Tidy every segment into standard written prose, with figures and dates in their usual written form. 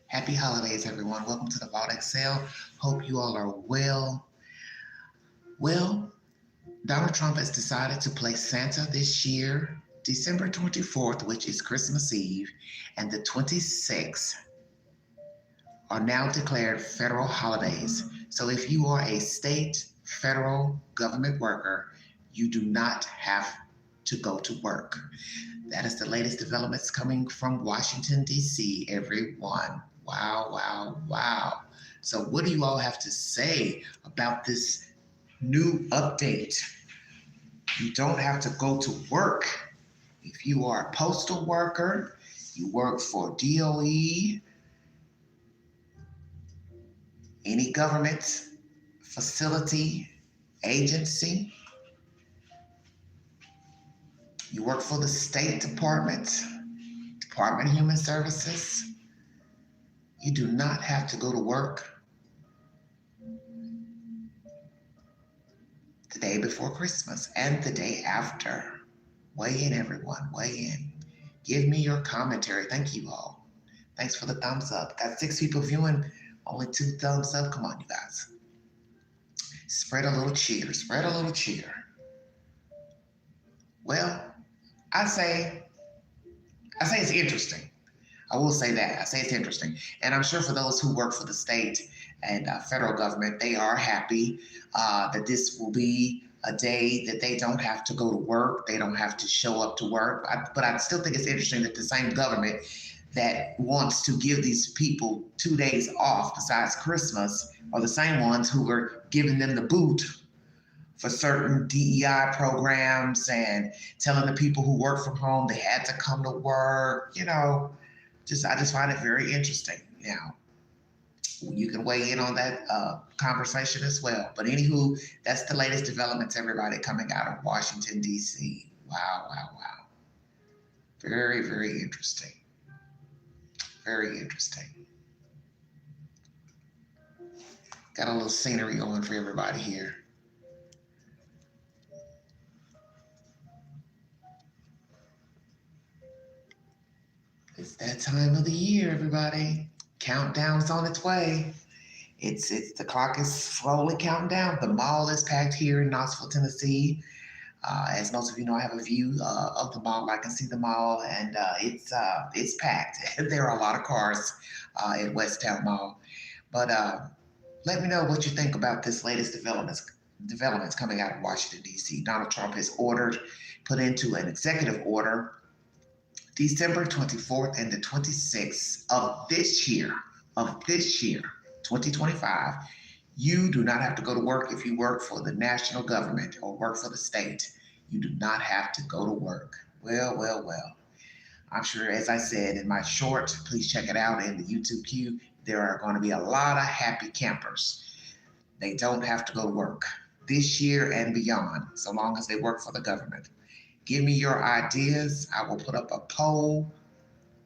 Happy holidays, everyone. Welcome to the Vault Excel. Hope you all are well. Well, Donald Trump has decided to place Santa this year, December 24th, which is Christmas Eve, and the 26th are now declared federal holidays. So if you are a state, federal government worker, you do not have to go to work. That is the latest developments coming from Washington, D.C., everyone. Wow, wow, wow. So, what do you all have to say about this new update? You don't have to go to work. If you are a postal worker, you work for DOE, any government facility, agency, you work for the State Department, Department of Human Services, you do not have to go to work the day before Christmas and the day after. Weigh in, everyone. Weigh in. Give me your commentary. Thank you all. Thanks for the thumbs up. Got 6 people viewing, only 2 thumbs up. Come on, you guys. Spread a little cheer. Spread a little cheer. Well, I say it's interesting. I will say that. I say it's interesting. And I'm sure for those who work for the state and federal government, they are happy that this will be a day that they don't have to go to work. They don't have to show up to work. But I still think it's interesting that the same government that wants to give these people 2 days off besides Christmas are the same ones who are giving them the boot for certain DEI programs and telling the people who work from home they had to come to work. I just find it very interesting. Now, you can weigh in on that conversation as well. But anywho, that's the latest developments, everybody, coming out of Washington, D.C. Wow, wow, wow. Very, very interesting. Very interesting. Got a little scenery going for everybody here. It's that time of the year, everybody. Countdown's on its way. It's the clock is slowly counting down. The mall is packed here in Knoxville, Tennessee. As most of you know, I have a view of the mall. I can see the mall, and it's packed. There are a lot of cars at Westtown Mall. But let me know what you think about this latest developments coming out of Washington, D.C. Donald Trump has put into an executive order December 24th and the 26th of this year, 2025, you do not have to go to work if you work for the national government or work for the state. You do not have to go to work. Well, well, well. I'm sure, as I said in my short, please check it out in the YouTube queue, there are going to be a lot of happy campers. They don't have to go to work this year and beyond, so long as they work for the government. Give me your ideas. I will put up a poll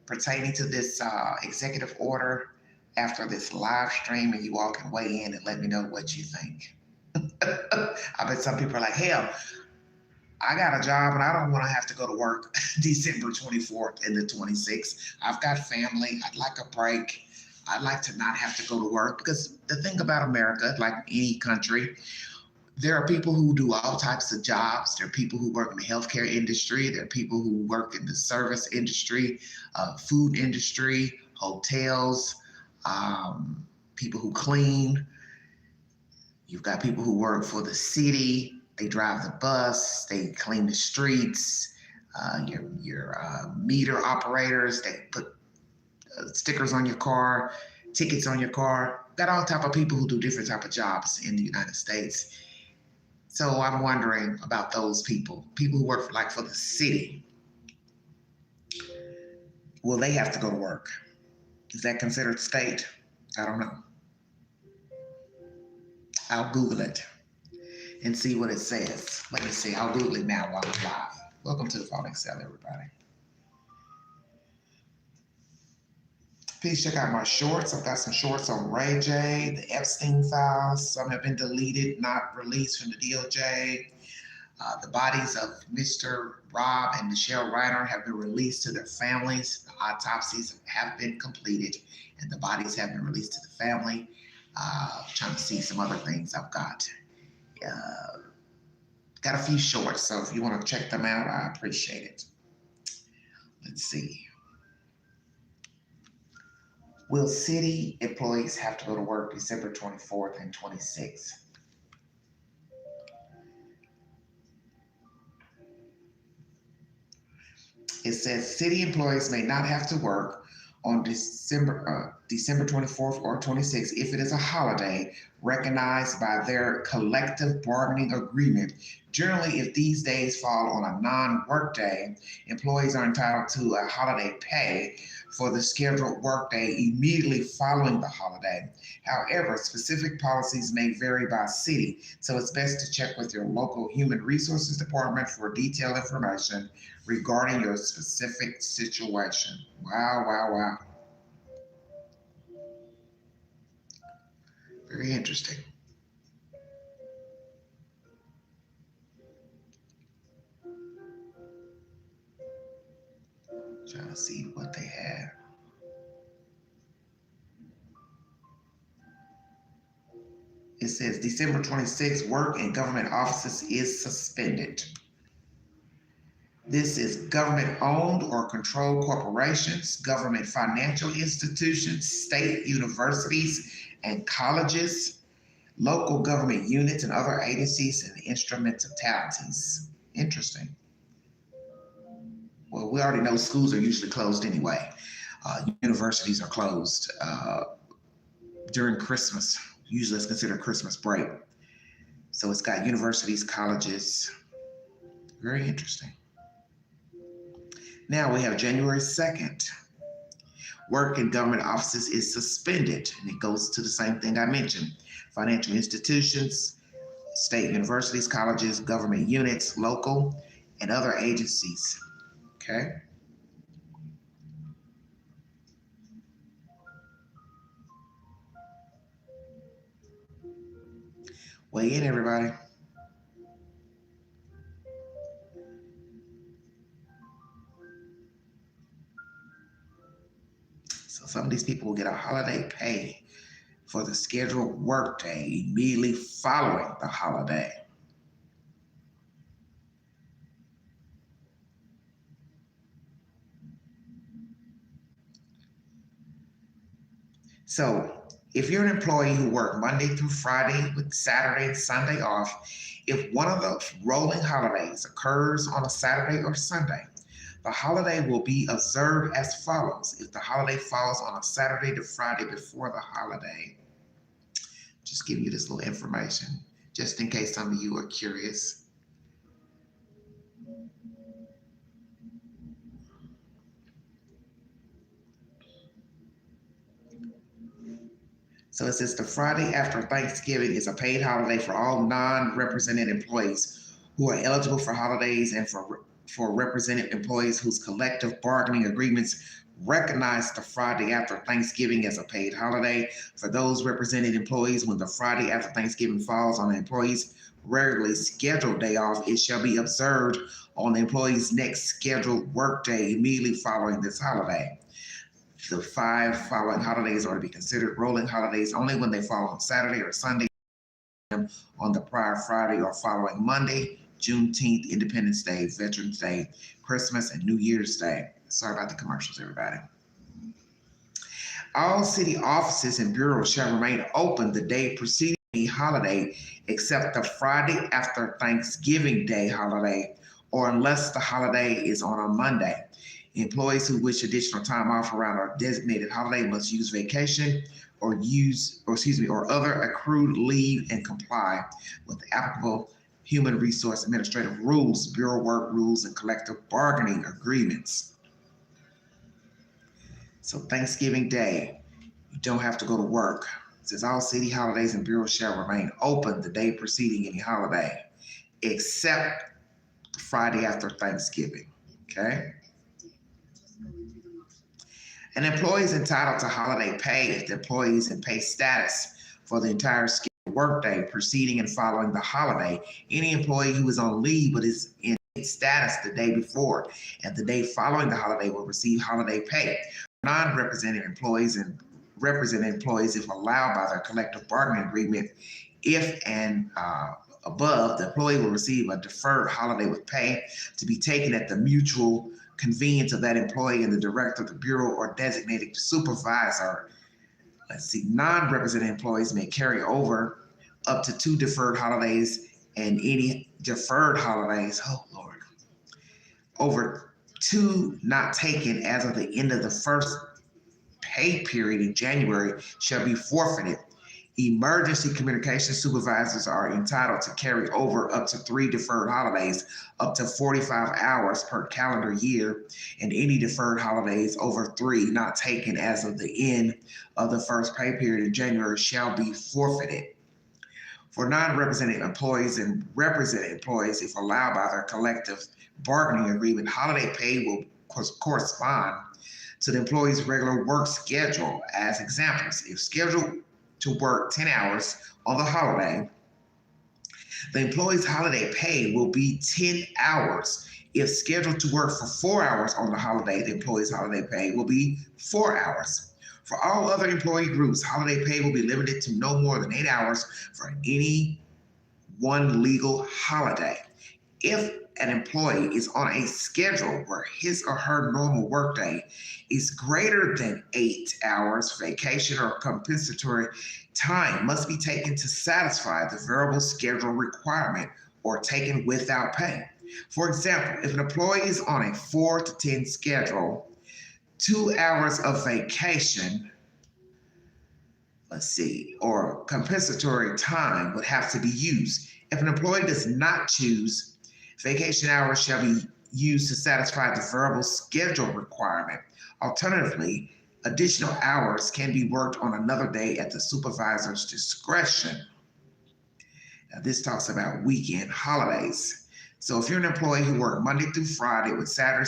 pertaining to this executive order after this live stream, and you all can weigh in and let me know what you think. I bet some people are like, hell, I got a job and I don't want to have to go to work December 24th and the 26th. I've got family. I'd like a break. I'd like to not have to go to work, because the thing about America, like any country, there are people who do all types of jobs. There are people who work in the healthcare industry. There are people who work in the service industry, food industry, hotels, people who clean. You've got people who work for the city. They drive the bus. They clean the streets. Your meter operators. They put stickers on your car, tickets on your car. Got all type of people who do different type of jobs in the United States. So I'm wondering about those people who work for the city. Will they have to go to work? Is that considered state? I don't know. I'll Google it and see what it says. Let me see. I'll Google it now while I'm live. Welcome to the Vault Excel, everybody. Please check out my shorts. I've got some shorts on Ray J, the Epstein files. Some have been deleted, not released from the DOJ. The bodies of Mr. Rob and Michelle Reiner have been released to their families. The autopsies have been completed and the bodies have been released to the family. Trying to see some other things I've got. Got a few shorts, so if you want to check them out, I appreciate it. Let's see. Will city employees have to go to work December 24th and 26th? It says city employees may not have to work on December 24th or 26th if it is a holiday recognized by their collective bargaining agreement. Generally, if these days fall on a non-work day, employees are entitled to a holiday pay for the scheduled workday immediately following the holiday. However, specific policies may vary by city, so it's best to check with your local human resources department for detailed information regarding your specific situation. Wow, wow, wow. Very interesting. Trying to see what they have. It says December 26th, work in government offices is suspended. This is government-owned or controlled corporations, government financial institutions, state universities and colleges, local government units and other agencies and instrumentalities. Interesting. Well, we already know schools are usually closed anyway. Universities are closed during Christmas. Usually it's considered Christmas break. So it's got universities, colleges. Very interesting. Now we have January 2nd. Work in government offices is suspended, and it goes to the same thing I mentioned. Financial institutions, state universities, colleges, government units, local, and other agencies. Okay? Weigh in, everybody. So some of these people will get a holiday pay for the scheduled workday immediately following the holiday. So if you're an employee who worked Monday through Friday with Saturday and Sunday off, if one of those rolling holidays occurs on a Saturday or Sunday, the holiday will be observed as follows. If the holiday falls on a Saturday to Friday before the holiday, just giving you this little information, just in case some of you are curious. So it says the Friday after Thanksgiving is a paid holiday for all non-represented employees who are eligible for holidays and for represented employees whose collective bargaining agreements recognize the Friday after Thanksgiving as a paid holiday. For those represented employees, when the Friday after Thanksgiving falls on the employee's regularly scheduled day off, it shall be observed on the employee's next scheduled workday immediately following this holiday. The 5 following holidays are to be considered rolling holidays only when they fall on Saturday or Sunday on the prior Friday or following Monday, Juneteenth, Independence Day, Veterans Day, Christmas, and New Year's Day. Sorry about the commercials, everybody. All city offices and bureaus shall remain open the day preceding the holiday, except the Friday after Thanksgiving Day holiday, or unless the holiday is on a Monday. Employees who wish additional time off around a designated holiday must use vacation or other accrued leave and comply with applicable human resource administrative rules, bureau work rules, and collective bargaining agreements. So Thanksgiving Day, you don't have to go to work. It says all city holidays and bureaus shall remain open the day preceding any holiday, except the Friday after Thanksgiving, okay? An employee is entitled to holiday pay if the employee is in pay status for the entire scheduled workday preceding and following the holiday. Any employee who is on leave but is in status the day before, and the day following the holiday will receive holiday pay. Non-represented employees and represented employees, if allowed by their collective bargaining agreement, if and above, the employee will receive a deferred holiday with pay to be taken at the mutual convenience of that employee and the director of the bureau or designated supervisor. Let's see, non-represented employees may carry over up to 2 deferred holidays, and any deferred holidays, oh Lord, over 2 not taken as of the end of the first pay period in January shall be forfeited. Emergency communication supervisors are entitled to carry over up to 3 deferred holidays, up to 45 hours per calendar year, and any deferred holidays over 3 not taken as of the end of the first pay period in January shall be forfeited. For non-represented employees and represented employees, if allowed by their collective bargaining agreement, holiday pay will correspond to the employee's regular work schedule. As examples, if scheduled to work 10 hours on the holiday, the employee's holiday pay will be 10 hours. If scheduled to work for 4 hours on the holiday, the employee's holiday pay will be 4 hours. For all other employee groups, holiday pay will be limited to no more than 8 hours for any one legal holiday. If an employee is on a schedule where his or her normal workday is greater than 8 hours, vacation or compensatory time must be taken to satisfy the variable schedule requirement or taken without pay. For example, if an employee is on a 4 to 10 schedule, 2 hours of vacation, or compensatory time would have to be used. If an employee does not choose, vacation hours shall be used to satisfy the variable schedule requirement. Alternatively, additional hours can be worked on another day at the supervisor's discretion. Now, this talks about weekend holidays. So if you're an employee who worked Monday through Friday with Saturday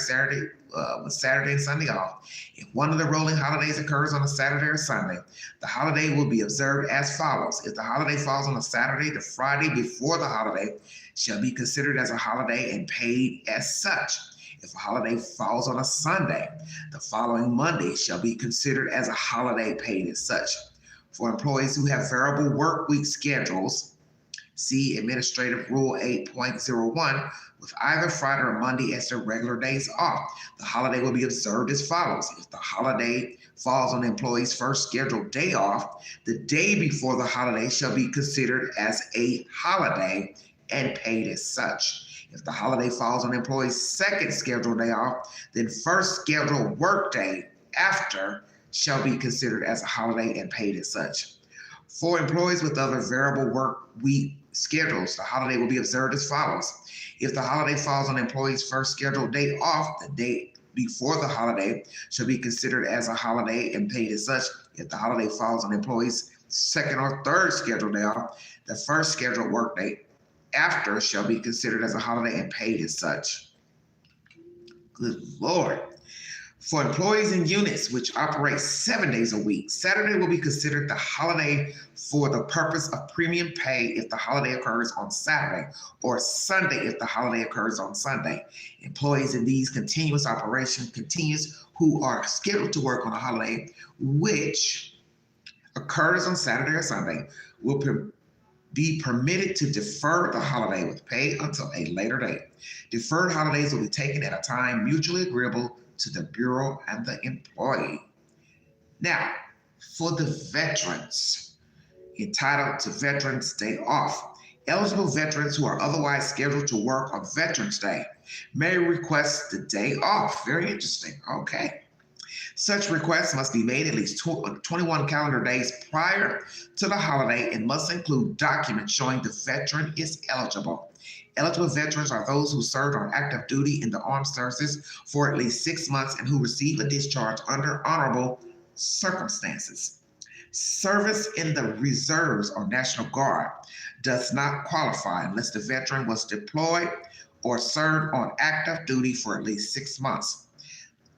and Sunday off, if one of the rolling holidays occurs on a Saturday or Sunday, the holiday will be observed as follows. If the holiday falls on a Saturday, the Friday before the holiday shall be considered as a holiday and paid as such. If a holiday falls on a Sunday, the following Monday shall be considered as a holiday paid as such. For employees who have variable work week schedules, see Administrative Rule 8.01, with either Friday or Monday as their regular days off, the holiday will be observed as follows. If the holiday falls on the employee's first scheduled day off, the day before the holiday shall be considered as a holiday and paid as such. If the holiday falls on the employee's second scheduled day off, then first scheduled work day after shall be considered as a holiday and paid as such. For employees with other variable work week schedules, the holiday will be observed as follows. If the holiday falls on the employee's first scheduled day off, the day before the holiday shall be considered as a holiday and paid as such. If the holiday falls on the employee's second or third scheduled day off, the first scheduled work day after shall be considered as a holiday and paid as such. Good Lord. For employees in units which operate 7 days a week, Saturday will be considered the holiday for the purpose of premium pay if the holiday occurs on Saturday, or Sunday if the holiday occurs on Sunday. Employees in these continuous operations who are scheduled to work on a holiday which occurs on Saturday or Sunday will be permitted to defer the holiday with pay until a later date. Deferred holidays will be taken at a time mutually agreeable to the Bureau and the employee. Now, for the veterans entitled to Veterans Day off, eligible veterans who are otherwise scheduled to work on Veterans Day may request the day off. Very interesting. Okay. Such requests must be made at least 21 calendar days prior to the holiday and must include documents showing the veteran is eligible. Eligible veterans are those who served on active duty in the armed services for at least 6 months and who receive a discharge under honorable circumstances. Service in the reserves or National Guard does not qualify unless the veteran was deployed or served on active duty for at least 6 months.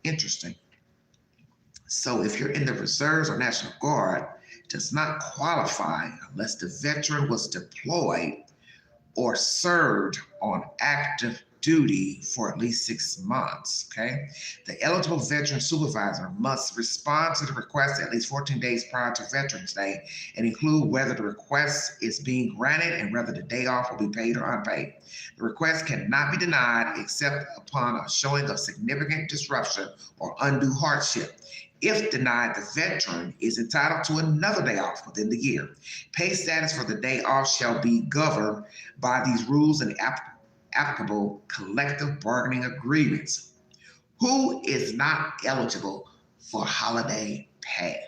Interesting. So if you're in the reserves or National Guard, it does not qualify unless the veteran was deployed or served on active duty for at least 6 months, okay? The eligible veteran supervisor must respond to the request at least 14 days prior to Veterans Day and include whether the request is being granted and whether the day off will be paid or unpaid. The request cannot be denied except upon a showing of significant disruption or undue hardship. If denied, the veteran is entitled to another day off within the year. Pay status for the day off shall be governed by these rules and applicable collective bargaining agreements. Who is not eligible for holiday pay?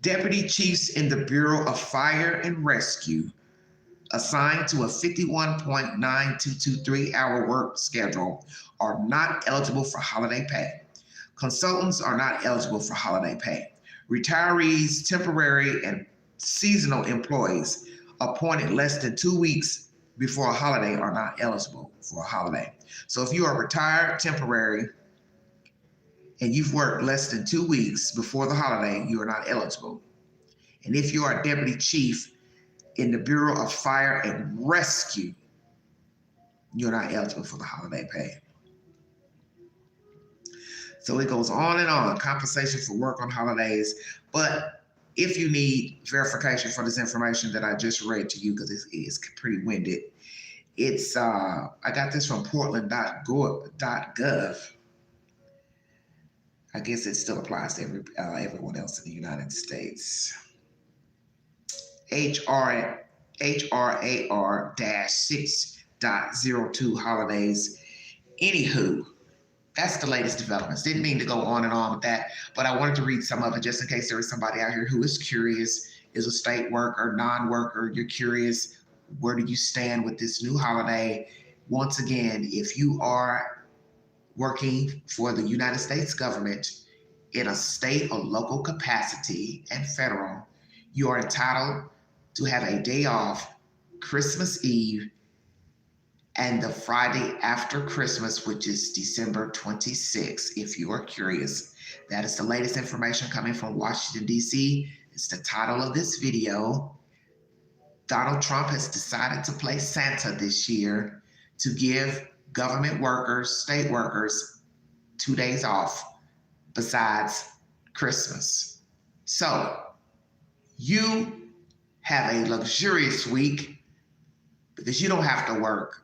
Deputy chiefs in the Bureau of Fire and Rescue assigned to a 51.9223-hour work schedule are not eligible for holiday pay. Consultants are not eligible for holiday pay. Retirees, temporary, and seasonal employees appointed less than 2 weeks before a holiday are not eligible for a holiday. So if you are retired, temporary, and you've worked less than 2 weeks before the holiday, you are not eligible. And if you are a deputy chief in the Bureau of Fire and Rescue, you're not eligible for the holiday pay. So it goes on and on, compensation for work on holidays. But if you need verification for this information that I just read to you, because it's pretty winded, it's I got this from portland.gov. I guess it still applies to everyone else in the United States. HRAR-6.02 holidays. Anywho, that's the latest developments. Didn't mean to go on and on with that, but I wanted to read some of it just in case there is somebody out here who is curious, is a state worker, non-worker, you're curious, where do you stand with this new holiday? Once again, if you are working for the United States government in a state or local capacity and federal, you are entitled to have a day off Christmas Eve and the Friday after Christmas, which is December 26th, if you are curious. That is the latest information coming from Washington, D.C. It's the title of this video. Donald Trump has decided to play Santa this year to give government workers, state workers, 2 days off besides Christmas. So you have a luxurious week because you don't have to work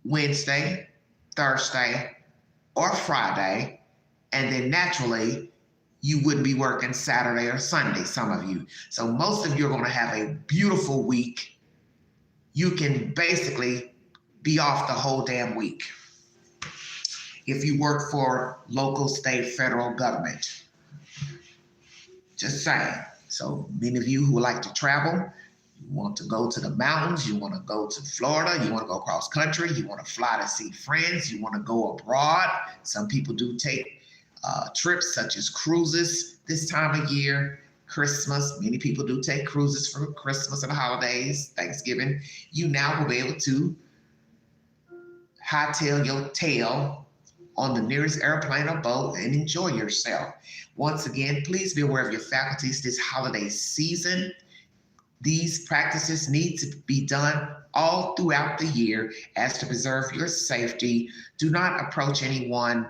Wednesday, Thursday, or Friday, and then naturally you wouldn't be working Saturday or Sunday, some of you. So most of you are going to have a beautiful week. You can basically be off the whole damn week if you work for local, state, federal government. Just saying. So many of you who like to travel, you want to go to the mountains, you want to go to Florida, you want to go cross country, you want to fly to see friends, you want to go abroad. Some people do take trips such as cruises this time of year, Christmas. Many people do take cruises for Christmas and the holidays, Thanksgiving. You now will be able to hightail your tail on the nearest airplane or boat and enjoy yourself. Once again, please be aware of your faculties this holiday season. These practices need to be done all throughout the year as to preserve your safety. Do not approach anyone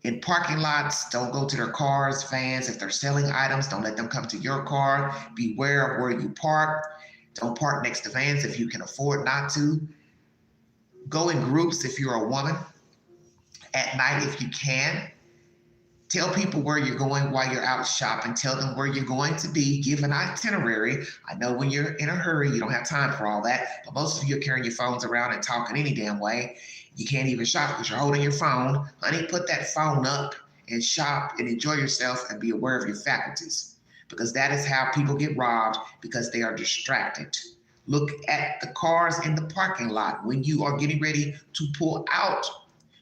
in parking lots. Don't go to their cars, vans. If they're selling items, don't let them come to your car. Beware of where you park. Don't park next to vans if you can afford not to. Go in groups if you're a woman. At night if you can. Tell people where you're going while you're out shopping. Tell them where you're going to be. Give an itinerary. I know when you're in a hurry, you don't have time for all that, but most of you are carrying your phones around and talking any damn way. You can't even shop because you're holding your phone. Honey, put that phone up and shop and enjoy yourself and be aware of your faculties, because that is how people get robbed, because they are distracted. Look at the cars in the parking lot when you are getting ready to pull out.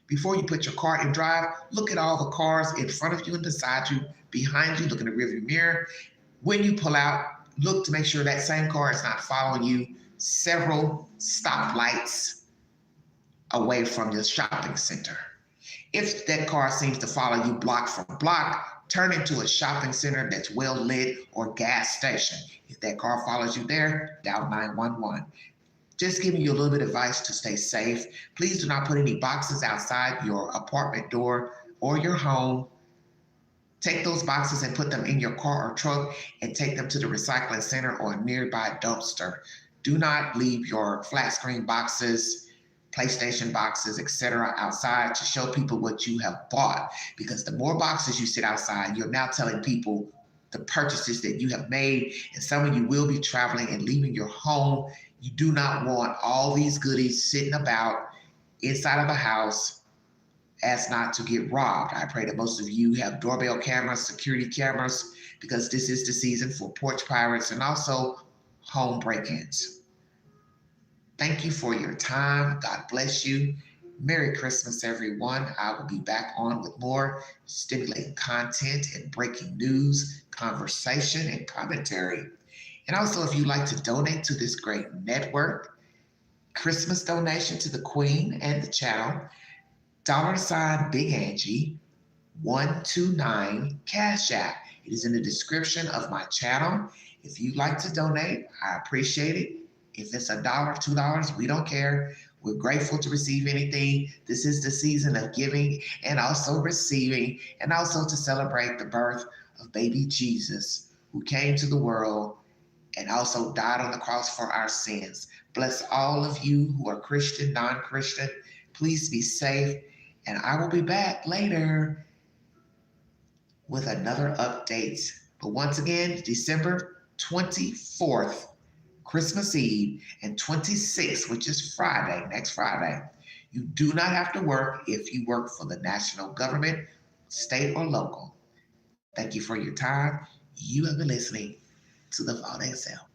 Before you put your car in drive, look at all the cars in front of you and beside you, behind you, look in the rearview mirror. When you pull out, look to make sure that same car is not following you several stoplights away from your shopping center. If that car seems to follow you block for block, turn into a shopping center that's well lit or gas station. If that car follows you there, dial 911. Just giving you a little bit of advice to stay safe. Please do not put any boxes outside your apartment door or your home. Take those boxes and put them in your car or truck and take them to the recycling center or a nearby dumpster. Do not leave your flat screen boxes, PlayStation boxes, etc. outside to show people what you have bought. Because the more boxes you sit outside, you're now telling people the purchases that you have made. And some of you will be traveling and leaving your home. You do not want all these goodies sitting about inside of a house as not to get robbed. I pray that most of you have doorbell cameras, security cameras, because this is the season for porch pirates and also home break-ins. Thank you for your time. God bless you. Merry Christmas, everyone. I will be back on with more stimulating content and breaking news, conversation, and commentary. And also, if you'd like to donate to this great network, Christmas donation to the Queen and the channel, $ Big Angie 129 Cash App. It is in the description of my channel. If you'd like to donate, I appreciate it. If it's $1, $2, we don't care. We're grateful to receive anything. This is the season of giving and also receiving, and also to celebrate the birth of baby Jesus, who came to the world and also died on the cross for our sins. Bless all of you who are Christian, non-Christian. Please be safe, and I will be back later with another update. But once again, December 24th, Christmas Eve, and 26th, which is Friday, next Friday, you do not have to work if you work for the national government, state, or local. Thank you for your time. You have been listening to The Vault Excel.